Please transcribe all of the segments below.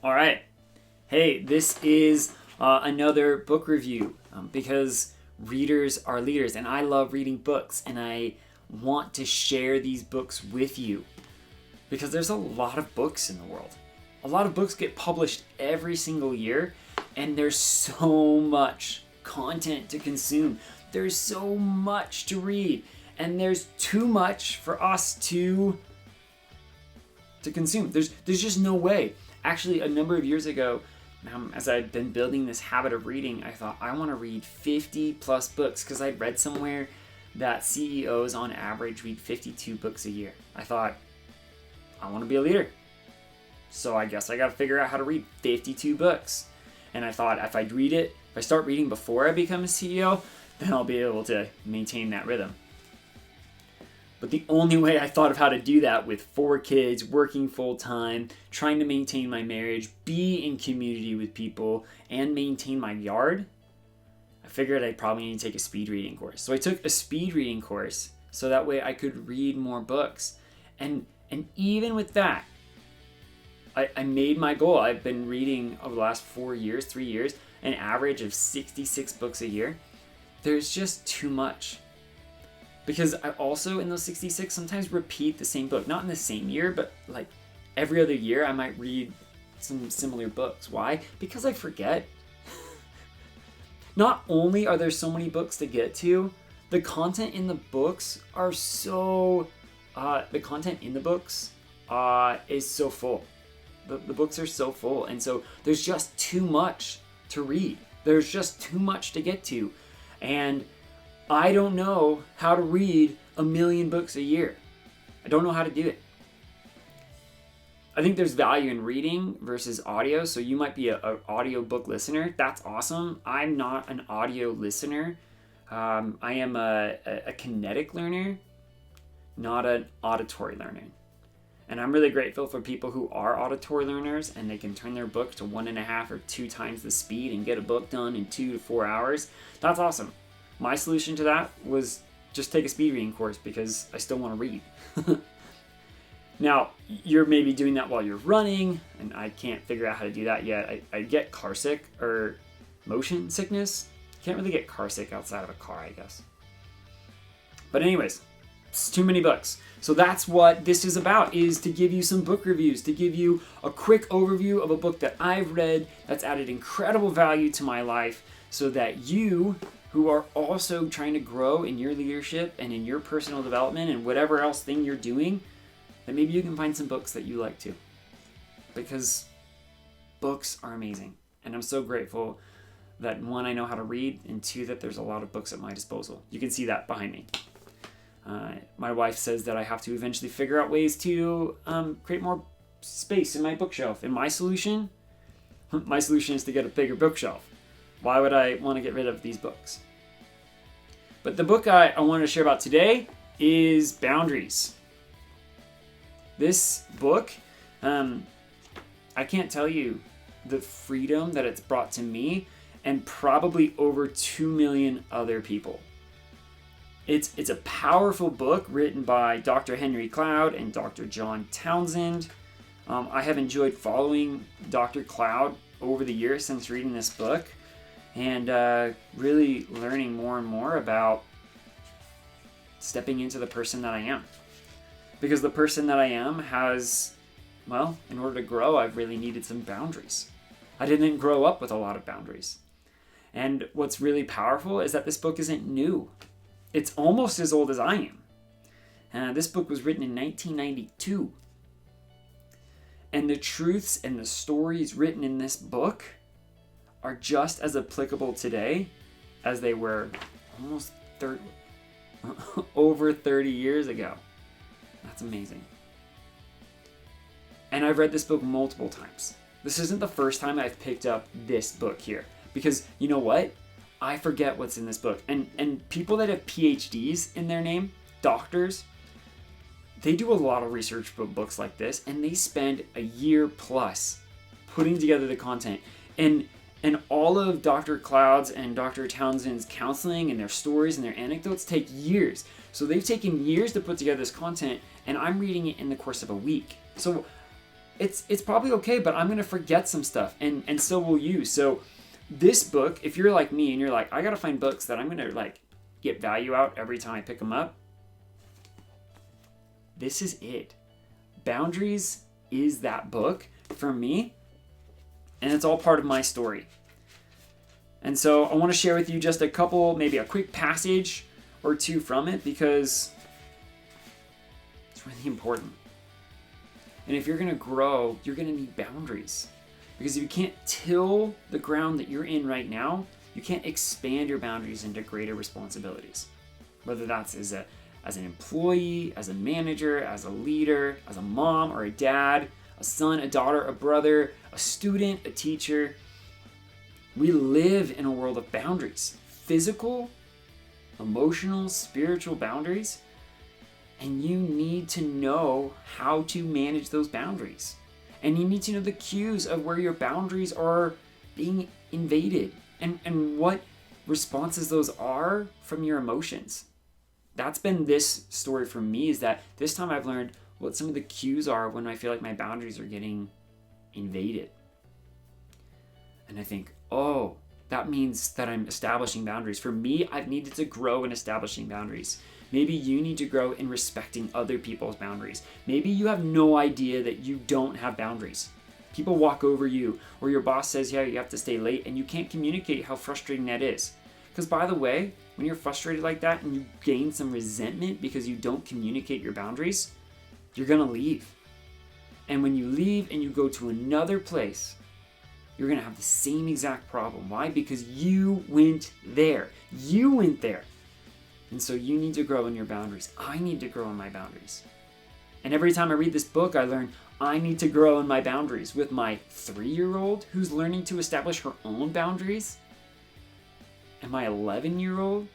All right. Hey, this is another book review because readers are leaders, and I love reading books, and I want to share these books with you because there's a lot of books in the world. A lot of books get published every single year, and there's so much content to consume. There's so much to read, and there's too much for us to consume. There's just no way. Actually, a number of years ago, as I'd been building this habit of reading, I thought I want to read 50 plus books because I'd read somewhere that CEOs on average read 52 books a year. I thought, I want to be a leader. So I guess I got to figure out how to read 52 books. And I thought if I start reading before I become a CEO, then I'll be able to maintain that rhythm. But the only way I thought of how to do that with 4 kids, working full time, trying to maintain my marriage, be in community with people, and maintain my yard, I figured I'd probably need to take a speed reading course. So I took a speed reading course so that way I could read more books. And even with that, I made my goal. I've been reading over the last 3 years, an average of 66 books a year. There's just too much. Because I also, in those 66, sometimes repeat the same book. Not in the same year, but like every other year I might read some similar books. Why? Because I forget. Not only are there so many books to get to, the content in the books are so... the content in the books is so full. The books are so full. And so there's just too much to read. There's just too much to get to. And I don't know how to read 1 million books a year. I don't know how to do it. I think there's value in reading versus audio. So you might be an audio book listener. That's awesome. I'm not an audio listener. I am a kinetic learner, not an auditory learner. And I'm really grateful for people who are auditory learners and they can turn their book to 1.5 or 2 times the speed and get a book done in 2 to 4 hours. That's awesome. My solution to that was just take a speed reading course because I still want to read. Now, you're maybe doing that while you're running, and I can't figure out how to do that yet. I get car sick or motion sickness. Can't really get car sick outside of a car, I guess. But anyways, it's too many books. So that's what this is about, is to give you some book reviews, to give you a quick overview of a book that I've read that's added incredible value to my life so that you, who are also trying to grow in your leadership and in your personal development and whatever else thing you're doing, that maybe you can find some books that you like too. Because books are amazing. And I'm so grateful that 1, I know how to read, and 2, that there's a lot of books at my disposal. You can see that behind me. My wife says that I have to eventually figure out ways to create more space in my bookshelf. And my solution is to get a bigger bookshelf. Why would I want to get rid of these books? But the book I wanted to share about today is Boundaries. This book, I can't tell you the freedom that it's brought to me and probably over 2 million other people. It's a powerful book written by Dr. Henry Cloud and Dr. John Townsend. I have enjoyed following Dr. Cloud over the years since reading this book. And really learning more and more about stepping into the person that I am. Because the person that I am has, well, in order to grow, I've really needed some boundaries. I didn't grow up with a lot of boundaries. And what's really powerful is that this book isn't new. It's almost as old as I am. This book was written in 1992. And the truths and the stories written in this book are just as applicable today as they were over 30 years ago. That's amazing. And I've read this book multiple times. This isn't the first time I've picked up this book here. Because you know what? I forget what's in this book. And people that have PhDs in their name, doctors, they do a lot of research for books like this, and they spend a year plus putting together the content. And all of Dr. Cloud's and Dr. Townsend's counseling and their stories and their anecdotes take years. So they've taken years to put together this content, and I'm reading it in the course of a week. So it's probably okay, but I'm going to forget some stuff, and so will you. So this book, if you're like me and you're like, I got to find books that I'm going to like get value out every time I pick them up, this is it. Boundaries is that book for me, and it's all part of my story. And so I want to share with you just a couple, maybe a quick passage or two from it, because it's really important. And if you're going to grow, you're going to need boundaries. Because if you can't till the ground that you're in right now, you can't expand your boundaries into greater responsibilities. Whether that's as an employee, as a manager, as a leader, as a mom or a dad, a son, a daughter, a brother, a student, a teacher. We live in a world of boundaries. Physical, emotional, spiritual boundaries. And you need to know how to manage those boundaries. And you need to know the cues of where your boundaries are being invaded and what responses those are from your emotions. That's been this story for me, is that this time I've learned what some of the cues are when I feel like my boundaries are getting invaded. And I think, oh, that means that I'm establishing boundaries. For me, I've needed to grow in establishing boundaries. Maybe you need to grow in respecting other people's boundaries. Maybe you have no idea that you don't have boundaries. People walk over you, or your boss says, yeah, you have to stay late, and you can't communicate how frustrating that is. Because by the way, when you're frustrated like that and you gain some resentment because you don't communicate your boundaries, you're going to leave. And when you leave and you go to another place, you're going to have the same exact problem. Why? Because you went there. You went there. And so you need to grow in your boundaries. I need to grow in my boundaries. And every time I read this book, I learn I need to grow in my boundaries with my 3-year-old who's learning to establish her own boundaries. And my 11-year-old,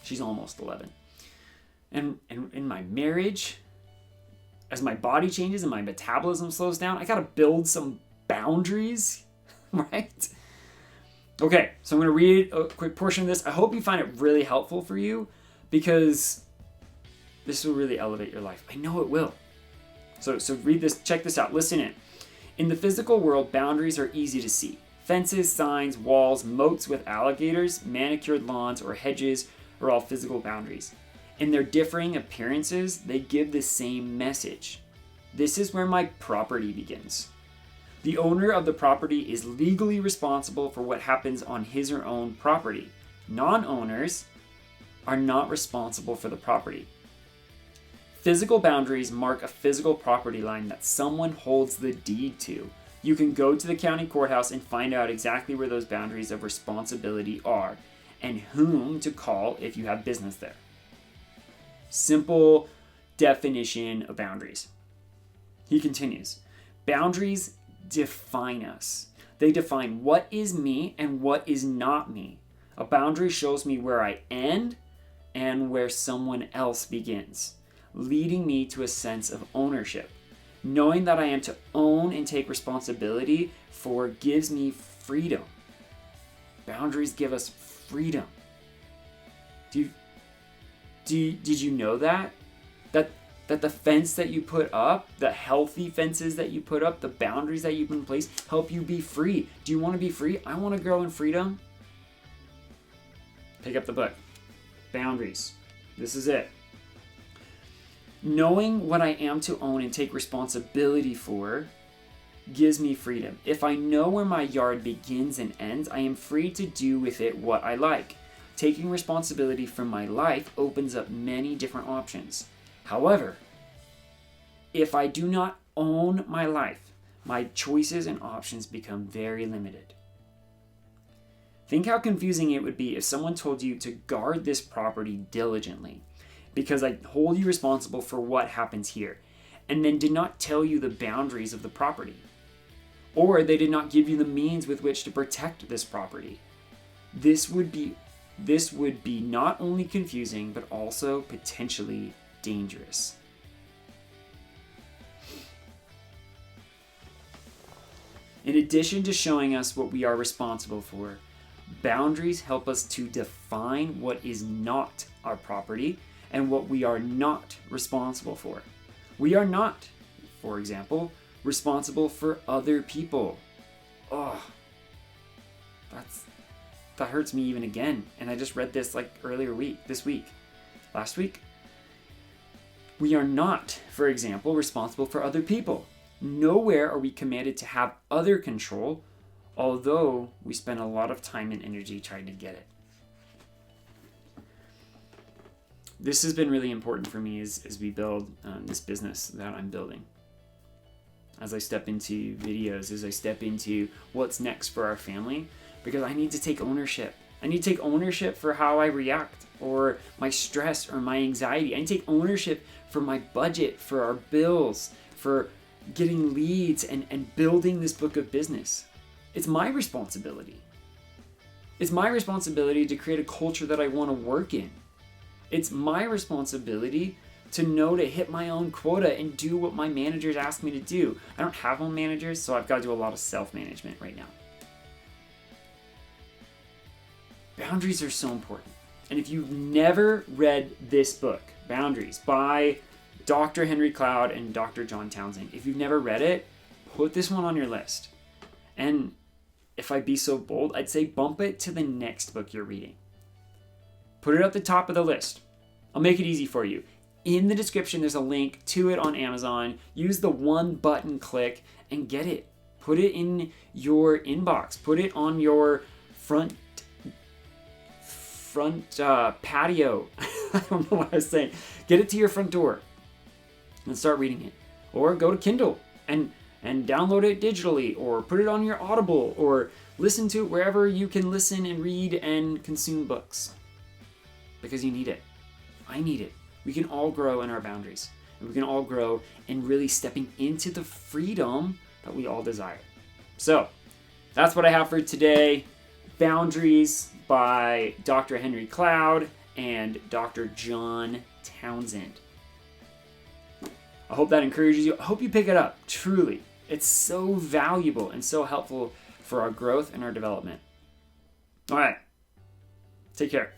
she's almost 11. And in my marriage, as my body changes and my metabolism slows down, I got to build some boundaries, right? Okay, so I'm going to read a quick portion of this. I hope you find it really helpful for you, because this will really elevate your life. I know it will. So read this, check this out, listen in. In the physical world, boundaries are easy to see. Fences, signs, walls, moats with alligators, manicured lawns, or hedges are all physical boundaries. In their differing appearances, they give the same message. This is where my property begins. The owner of the property is legally responsible for what happens on his or her own property. Non-owners are not responsible for the property. Physical boundaries mark a physical property line that someone holds the deed to. You can go to the county courthouse and find out exactly where those boundaries of responsibility are and whom to call if you have business there. Simple definition of boundaries. He continues, boundaries define us. They define what is me and what is not me. A boundary shows me where I end and where someone else begins, leading me to a sense of ownership. Knowing that I am to own and take responsibility for gives me freedom. Boundaries give us freedom. Did you know that the fence that you put up, the healthy fences that you put up, the boundaries that you put in place help you be free? Do you want to be free? I want to grow in freedom. Pick up the book. Boundaries. This is it. Knowing what I am to own and take responsibility for gives me freedom. If I know where my yard begins and ends, I am free to do with it what I like. Taking responsibility for my life opens up many different options. However, if I do not own my life, my choices and options become very limited. Think how confusing it would be if someone told you to guard this property diligently, because I hold you responsible for what happens here, and then did not tell you the boundaries of the property. Or they did not give you the means with which to protect this property. This would be not only confusing, but also potentially dangerous. In addition to showing us what we are responsible for, boundaries help us to define what is not our property and what we are not responsible for. We are not for example, responsible for other people. Oh, that hurts me even again. And I just read this like last week. We are not, for example, responsible for other people. Nowhere are we commanded to have other control, although we spend a lot of time and energy trying to get it. This has been really important for me as we build this business that I'm building. As I step into videos, as I step into what's next for our family, because I need to take ownership. I need to take ownership for how I react, or my stress, or my anxiety. I need to take ownership for my budget, for our bills, for getting leads and building this book of business. It's my responsibility. It's my responsibility to create a culture that I want to work in. It's my responsibility to know to hit my own quota and do what my managers ask me to do. I don't have home managers, so I've got to do a lot of self-management right now. Boundaries are so important. And if you've never read this book, Boundaries, by Dr. Henry Cloud and Dr. John Townsend, if you've never read it, put this one on your list. And if I'd be so bold, I'd say bump it to the next book you're reading. Put it at the top of the list. I'll make it easy for you. In the description, there's a link to it on Amazon. Use the one button click and get it. Put it in your inbox. Put it on your front patio. I don't know what I was saying. Get it to your front door and start reading it. Or go to Kindle and download it digitally, or put it on your Audible, or listen to it wherever you can listen and read and consume books. Because you need it. I need it. We can all grow in our boundaries. And we can all grow in really stepping into the freedom that we all desire. So, that's what I have for today. Boundaries by Dr. Henry Cloud and Dr. John Townsend. I hope that encourages you. I hope you pick it up. Truly. It's so valuable and so helpful for our growth and our development. All right. Take care.